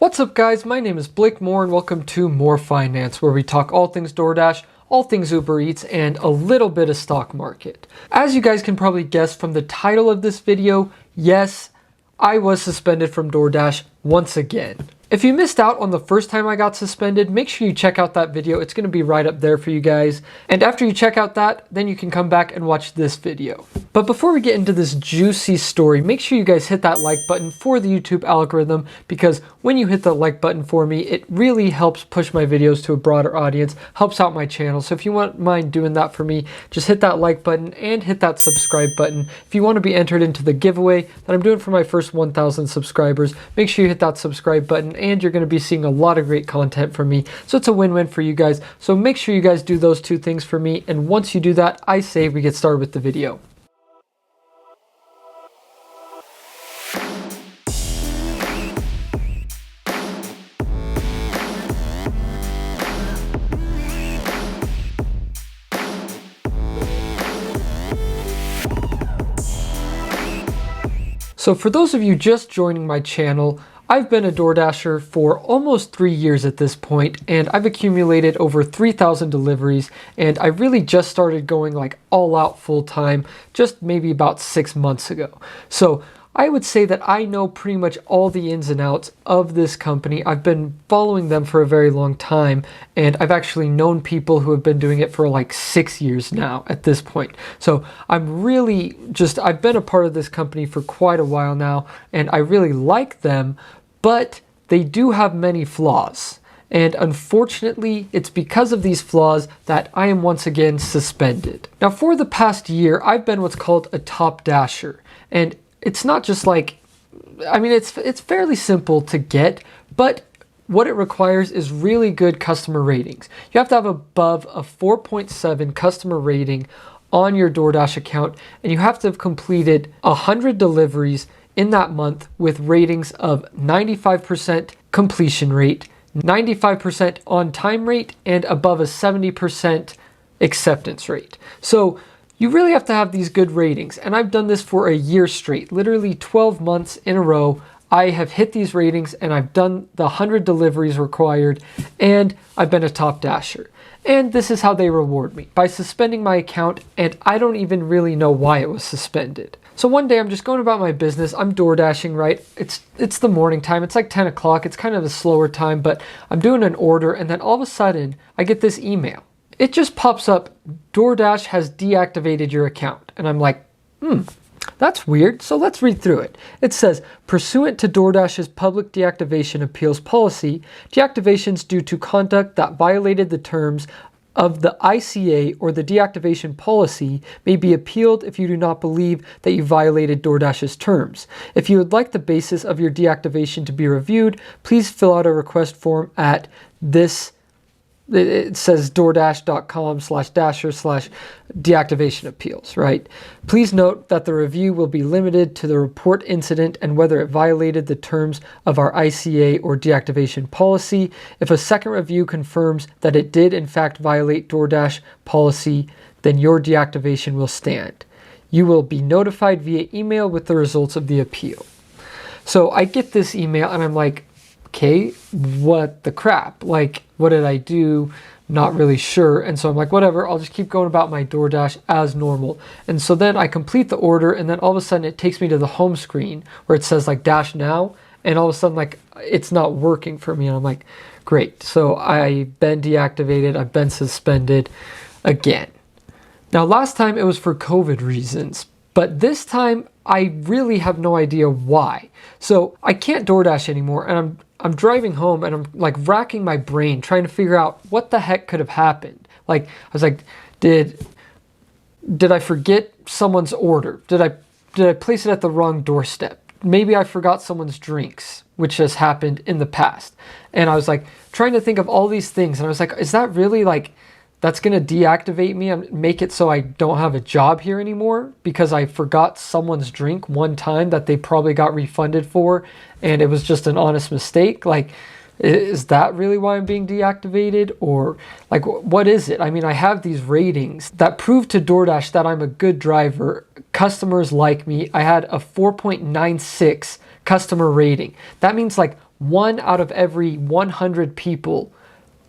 What's up guys, my name is Blake Moore and welcome to More Finance, where we talk all things DoorDash, all things Uber Eats, and a little bit of stock market. As you guys can probably guess from the title of this video, yes, I was suspended from DoorDash once again. If you missed out on the first time I got suspended, make sure you check out that video. It's going to be right up there for you guys. And after you check out that, then you can come back and watch this video. But before we get into this juicy story, make sure you guys hit that like button for the YouTube algorithm, because when you hit the like button for me, it really helps push my videos to a broader audience, helps out my channel. So if you wouldn't mind doing that for me, just hit that like button and hit that subscribe button. If you want to be entered into the giveaway that I'm doing for my first 1,000 subscribers, make sure you hit that subscribe button and you're going to be seeing a lot of great content from me. So it's a win-win for you guys. So make sure you guys do those two things for me. And once you do that, I say we get started with the video. So for those of you just joining my channel, I've been a DoorDasher for almost 3 years at this point, and I've accumulated over 3,000 deliveries, and I really just started going like all out full time just maybe about 6 months ago. So I would say that I know pretty much all the ins and outs of this company. I've been following them for a very long time, and I've actually known people who have been doing it for like 6 years now at this point. So I'm really I've been a part of this company for quite a while now, and I really like them, but they do have many flaws. And unfortunately, it's because of these flaws that I am once again suspended. Now, for the past year, I've been what's called a top dasher, and it's not just like, it's fairly simple to get, but what it requires is really good customer ratings. You have to have above a 4.7 customer rating on your DoorDash account, and you have to have completed 100 deliveries in that month with ratings of 95% completion rate, 95% on time rate, and above a 70% acceptance rate. So you really have to have these good ratings, and I've done this for a year straight, literally 12 months in a row. I have hit these ratings and I've done the 100 deliveries required, and I've been a top dasher. And this is how they reward me, by suspending my account, and I don't even really know why it was suspended. So one day I'm just going about my business. I'm DoorDashing, right? It's the morning time. It's like 10 o'clock. It's kind of a slower time, but I'm doing an order, and then all of a sudden I get this email. It just pops up, DoorDash has deactivated your account. And I'm like, that's weird. So let's read through it. It says, pursuant to DoorDash's public deactivation appeals policy, deactivations due to conduct that violated the terms of the ICA or the deactivation policy may be appealed if you do not believe that you violated DoorDash's terms. If you would like the basis of your deactivation to be reviewed, please fill out a request form at this. It says doordash.com/dasher/deactivation appeals, right? Please note that the review will be limited to the report incident and whether it violated the terms of our ICA or deactivation policy. If a second review confirms that it did in fact violate DoorDash policy, then your deactivation will stand. You will be notified via email with the results of the appeal. So I get this email and I'm like, okay, what the crap? Like, what did I do? Not really sure. And so I'm like, whatever, I'll just keep going about my DoorDash as normal. And so then I complete the order, and then all of a sudden it takes me to the home screen where it says like dash now. And all of a sudden, like, it's not working for me. And I'm like, great. So I've been deactivated. I've been suspended again. Now, last time it was for COVID reasons, but this time I really have no idea why. So I can't DoorDash anymore, and I'm driving home and I'm like racking my brain trying to figure out what the heck could have happened. Like, I was like, did I forget someone's order? Did I place it at the wrong doorstep? Maybe I forgot someone's drinks, which has happened in the past. And I was like trying to think of all these things, and I was like, is that really like, that's going to deactivate me and make it so I don't have a job here anymore because I forgot someone's drink one time that they probably got refunded for, and it was just an honest mistake? Like, is that really why I'm being deactivated? Or like, what is it? I mean, I have these ratings that prove to DoorDash that I'm a good driver. Customers like me. I had a 4.96 customer rating. That means like 1 out of every 100 people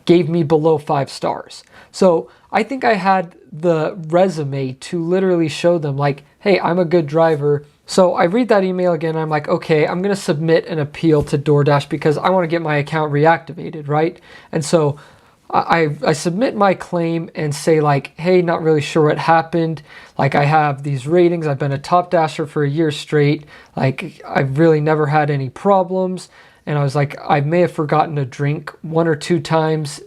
gave me below 5 stars. So I think I had the resume to literally show them like, hey, I'm a good driver. So I read that email again. I'm like, okay, I'm going to submit an appeal to DoorDash because I want to get my account reactivated, right? And so I submit my claim and say like, hey, not really sure what happened. Like I have these ratings. I've been a top dasher for a year straight. Like I've really never had any problems. And I was like, I may have forgotten a drink 1 or 2 times,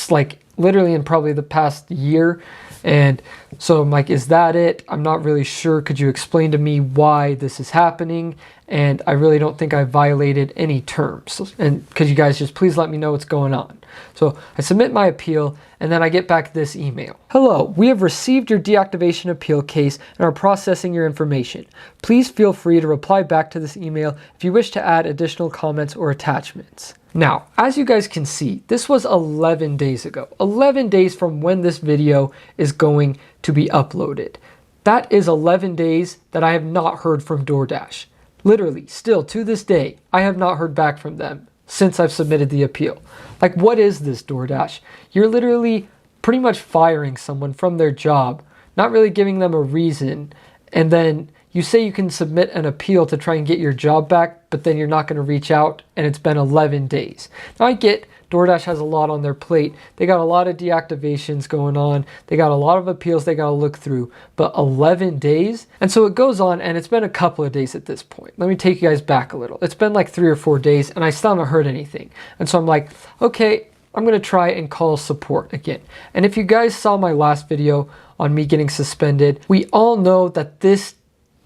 like literally in probably the past year. And so I'm like, is that it? I'm not really sure. Could you explain to me why this is happening? And I really don't think I violated any terms. And could you guys just please let me know what's going on? So I submit my appeal and then I get back this email. Hello, we have received your deactivation appeal case and are processing your information. Please feel free to reply back to this email if you wish to add additional comments or attachments. Now, as you guys can see, this was 11 days ago. 11 days from when this video is going to be uploaded. That is 11 days that I have not heard from DoorDash. Literally, still to this day, I have not heard back from them since I've submitted the appeal. Like, what is this, DoorDash? You're literally pretty much firing someone from their job, not really giving them a reason, and then you say you can submit an appeal to try and get your job back, but then you're not going to reach out, and it's been 11 days. Now, I get DoorDash has a lot on their plate. They got a lot of deactivations going on. They got a lot of appeals they got to look through, but 11 days? And so it goes on, and it's been a couple of days at this point. Let me take you guys back a little. It's been like 3 or 4 days, and I still haven't heard anything. And so I'm like, okay, I'm going to try and call support again. And if you guys saw my last video on me getting suspended, we all know that this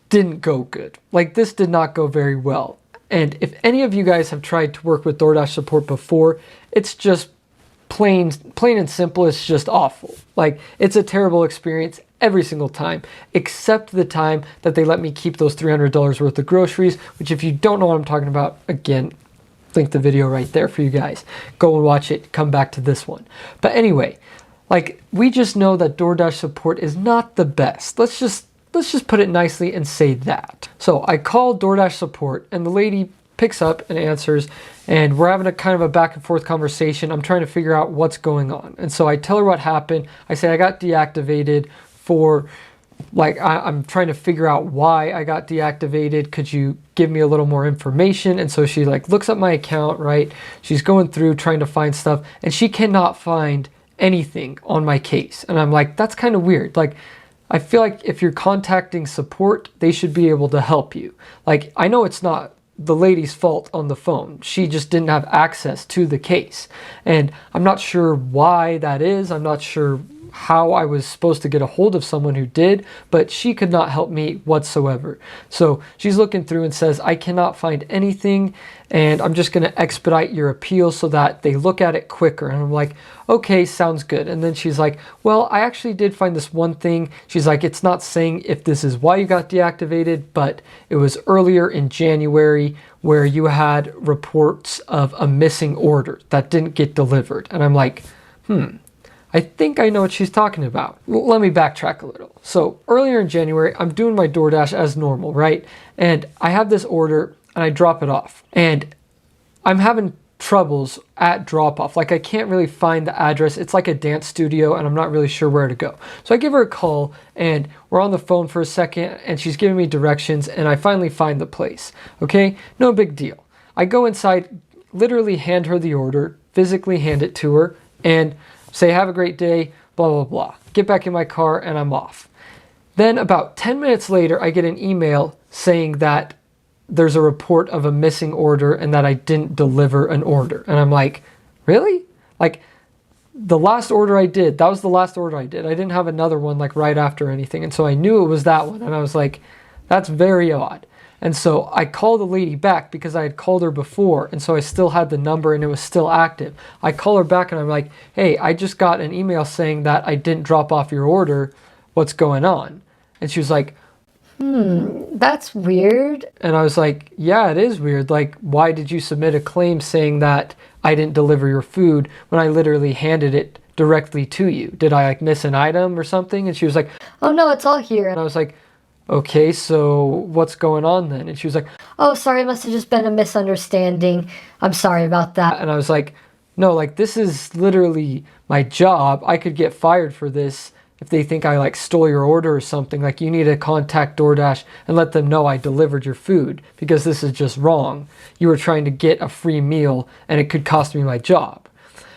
didn't go good. Like, this did not go very well. And if any of you guys have tried to work with DoorDash support before, it's just plain and simple, it's just awful. Like, it's a terrible experience every single time, except the time that they let me keep those $300 worth of groceries, which if you don't know what I'm talking about, again, link the video right there for you guys. Go and watch it, come back to this one. But anyway, like, we just know that DoorDash support is not the best. Let's just put it nicely and say that. So I called DoorDash support and the lady picks up and answers, and we're having a kind of a back and forth conversation. I'm trying to figure out what's going on. And so I tell her what happened. I say I got deactivated for, like, I'm trying to figure out why I got deactivated. Could you give me a little more information? And so she like looks up my account, right? She's going through trying to find stuff and she cannot find anything on my case. And I'm like, that's kind of weird. Like, I feel like if you're contacting support, they should be able to help you. Like, I know it's not the lady's fault on the phone. She just didn't have access to the case. And I'm not sure why that is. I'm not sure how I was supposed to get a hold of someone who did, but she could not help me whatsoever. So she's looking through and says, I cannot find anything, and I'm just going to expedite your appeal so that they look at it quicker. And I'm like, okay, sounds good. And then she's like, well, I actually did find this one thing. She's like, it's not saying if this is why you got deactivated, but it was earlier in January where you had reports of a missing order that didn't get delivered. And I'm like, I think I know what she's talking about. Well, let me backtrack a little. So earlier in January, I'm doing my DoorDash as normal, right? And I have this order and I drop it off. And I'm having troubles at drop off. Like, I can't really find the address. It's like a dance studio and I'm not really sure where to go. So I give her a call and we're on the phone for a second and she's giving me directions and I finally find the place. Okay, no big deal. I go inside, literally hand her the order, physically hand it to her and say, have a great day, blah, blah, blah. Get back in my car and I'm off. Then about 10 minutes later, I get an email saying that there's a report of a missing order and that I didn't deliver an order. And I'm like, really? Like, the last order I did, that was the last order I did. I didn't have another one like right after or anything. And so I knew it was that one. And I was like, that's very odd. And so I called the lady back because I had called her before. And so I still had the number and it was still active. I call her back and I'm like, hey, I just got an email saying that I didn't drop off your order. What's going on? And she was like, that's weird. And I was like, yeah, it is weird. Like, why did you submit a claim saying that I didn't deliver your food when I literally handed it directly to you? Did I like miss an item or something? And she was like, oh no, it's all here. And I was like, okay, so what's going on then? And she was like, Oh, sorry, it must have just been a misunderstanding. I'm sorry about that. and I was like, no, like this is literally my job. I could get fired for this if they think I like stole your order or something. Like you need to contact DoorDash and let them know I delivered your food because this is just wrong. You were trying to get a free meal and it could cost me my job.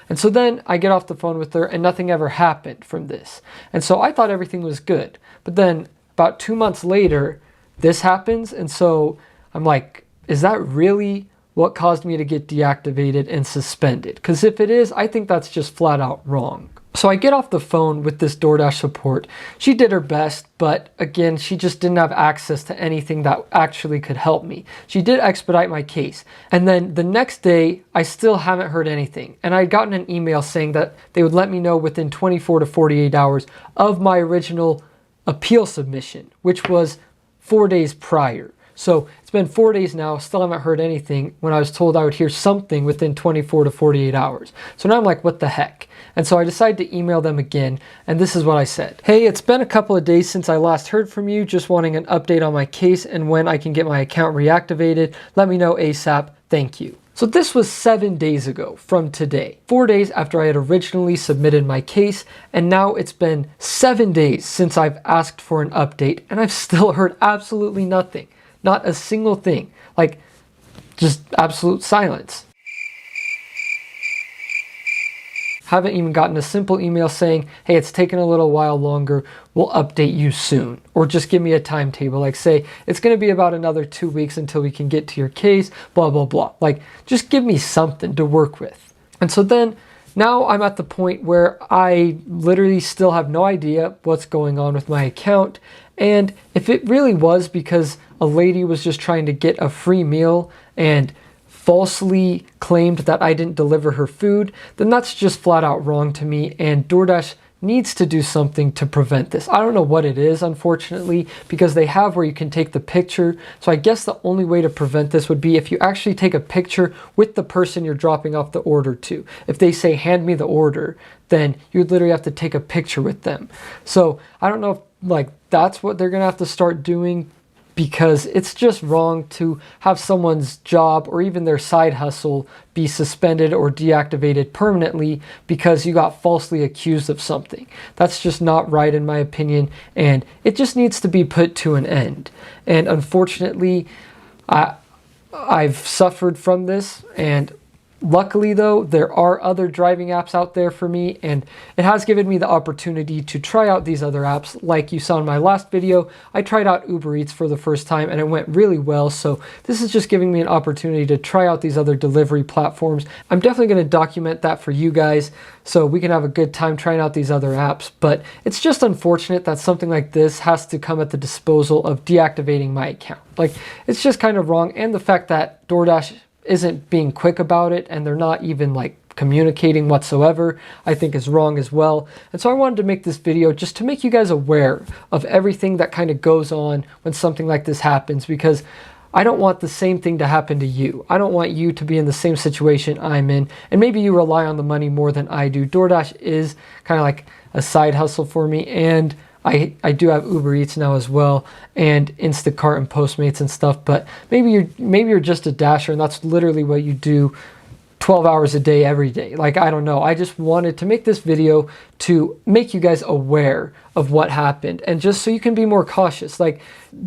And so then I get off the phone with her and nothing ever happened from this. And so I thought everything was good. But then about 2 months later, this happens. And so I'm like, is that really what caused me to get deactivated and suspended? Because if it is, I think that's just flat out wrong. So I get off the phone with this DoorDash support. She did her best, but again, she just didn't have access to anything that actually could help me. She did expedite my case. And then the next day, I still haven't heard anything. And I'd gotten an email saying that they would let me know within 24 to 48 hours of my original appeal submission, which was 4 days prior. So it's been 4 days now, still haven't heard anything when I was told I would hear something within 24 to 48 hours. So now I'm like, what the heck? And so I decided to email them again, and this is what I said. Hey, it's been a couple of days since I last heard from you, just wanting an update on my case and when I can get my account reactivated. Let me know ASAP. Thank you. So this was 7 days ago from today, 4 days after I had originally submitted my case, and now it's been 7 days since I've asked for an update, and I've still heard absolutely nothing. Not a single thing. Like, just absolute silence. Haven't even gotten a simple email saying, hey, it's taken a little while longer, we'll update you soon. Or just give me a timetable, like say, it's gonna be about another 2 weeks until we can get to your case, blah, blah, blah. Like, just give me something to work with. And so then, now I'm at the point where I literally still have no idea what's going on with my account. And if it really was because a lady was just trying to get a free meal and falsely claimed that I didn't deliver her food, then that's just flat out wrong to me, and DoorDash needs to do something to prevent this. I don't know what it is, unfortunately, because they have where you can take the picture. So I guess the only way to prevent this would be if you actually take a picture with the person you're dropping off the order to. If they say, hand me the order, then you would literally have to take a picture with them. So I don't know if like that's what they're gonna have to start doing, because it's just wrong to have someone's job or even their side hustle be suspended or deactivated permanently because you got falsely accused of something. That's just not right in my opinion, and it just needs to be put to an end. And unfortunately, I've suffered from this, and luckily though, there are other driving apps out there for me, and it has given me the opportunity to try out these other apps. Like you saw in my last video, I tried out Uber Eats for the first time and it went really well. So this is just giving me an opportunity to try out these other delivery platforms. I'm definitely going to document that for you guys so we can have a good time trying out these other apps. But it's just unfortunate that something like this has to come at the disposal of deactivating my account. Like, it's just kind of wrong. And the fact that DoorDash isn't being quick about it and they're not even like communicating whatsoever, I think is wrong as well. And so I wanted to make this video just to make you guys aware of everything that kind of goes on when something like this happens, because I don't want the same thing to happen to you. I don't want you to be in the same situation I'm in, and maybe you rely on the money more than I do. DoorDash is kind of like a side hustle for me, and I do have Uber Eats now as well, and Instacart and Postmates and stuff, but maybe you're just a dasher and that's literally what you do 12 hours a day every day. Like, I don't know. I just wanted to make this video to make you guys aware of what happened, and just so you can be more cautious. Like,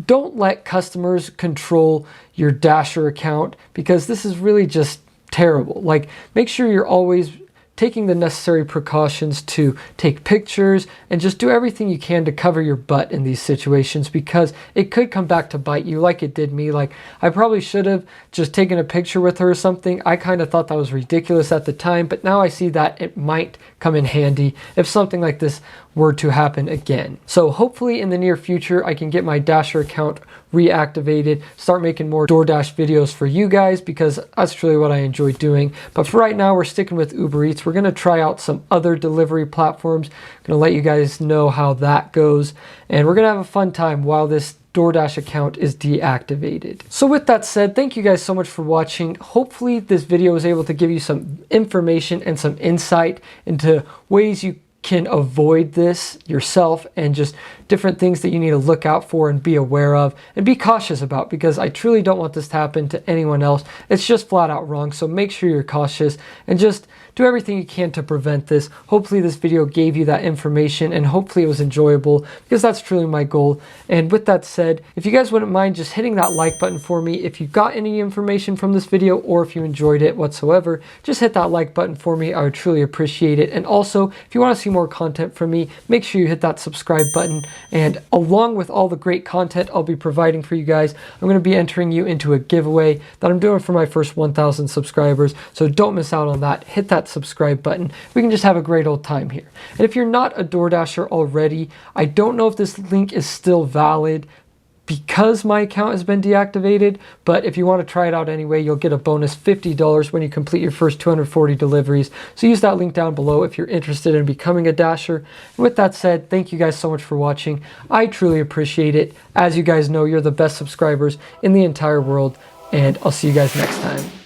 don't let customers control your Dasher account, because this is really just terrible. Like, make sure you're always taking the necessary precautions to take pictures and just do everything you can to cover your butt in these situations, because it could come back to bite you like it did me. Like, I probably should have just taken a picture with her or something. I kind of thought that was ridiculous at the time, but now I see that it might come in handy if something like this were to happen again. So hopefully in the near future, I can get my Dasher account reactivated, start making more DoorDash videos for you guys, because that's really what I enjoy doing. But for right now, we're sticking with Uber Eats. We're going to try out some other delivery platforms. Going to let you guys know how that goes, and we're going to have a fun time while this DoorDash account is deactivated. So with that said, thank you guys so much for watching. Hopefully this video was able to give you some information and some insight into ways you can avoid this yourself and just different things that you need to look out for and be aware of and be cautious about, because I truly don't want this to happen to anyone else. It's just flat out wrong. So make sure you're cautious and just do everything you can to prevent this. Hopefully this video gave you that information and hopefully it was enjoyable, because that's truly my goal. And with that said, if you guys wouldn't mind just hitting that like button for me if you got any information from this video, or if you enjoyed it whatsoever, just hit that like button for me. I would truly appreciate it. And also, if you want to see more content from me, make sure you hit that subscribe button. And along with all the great content I'll be providing for you guys, I'm going to be entering you into a giveaway that I'm doing for my first 1,000 subscribers. So don't miss out on that. Hit that subscribe button. We can just have a great old time here. And if you're not a DoorDasher already, I don't know if this link is still valid because my account has been deactivated, but if you want to try it out anyway, you'll get a bonus $50 when you complete your first 240 deliveries. So use that link down below if you're interested in becoming a Dasher. And with that said, thank you guys so much for watching. I truly appreciate it. As you guys know, you're the best subscribers in the entire world, and I'll see you guys next time.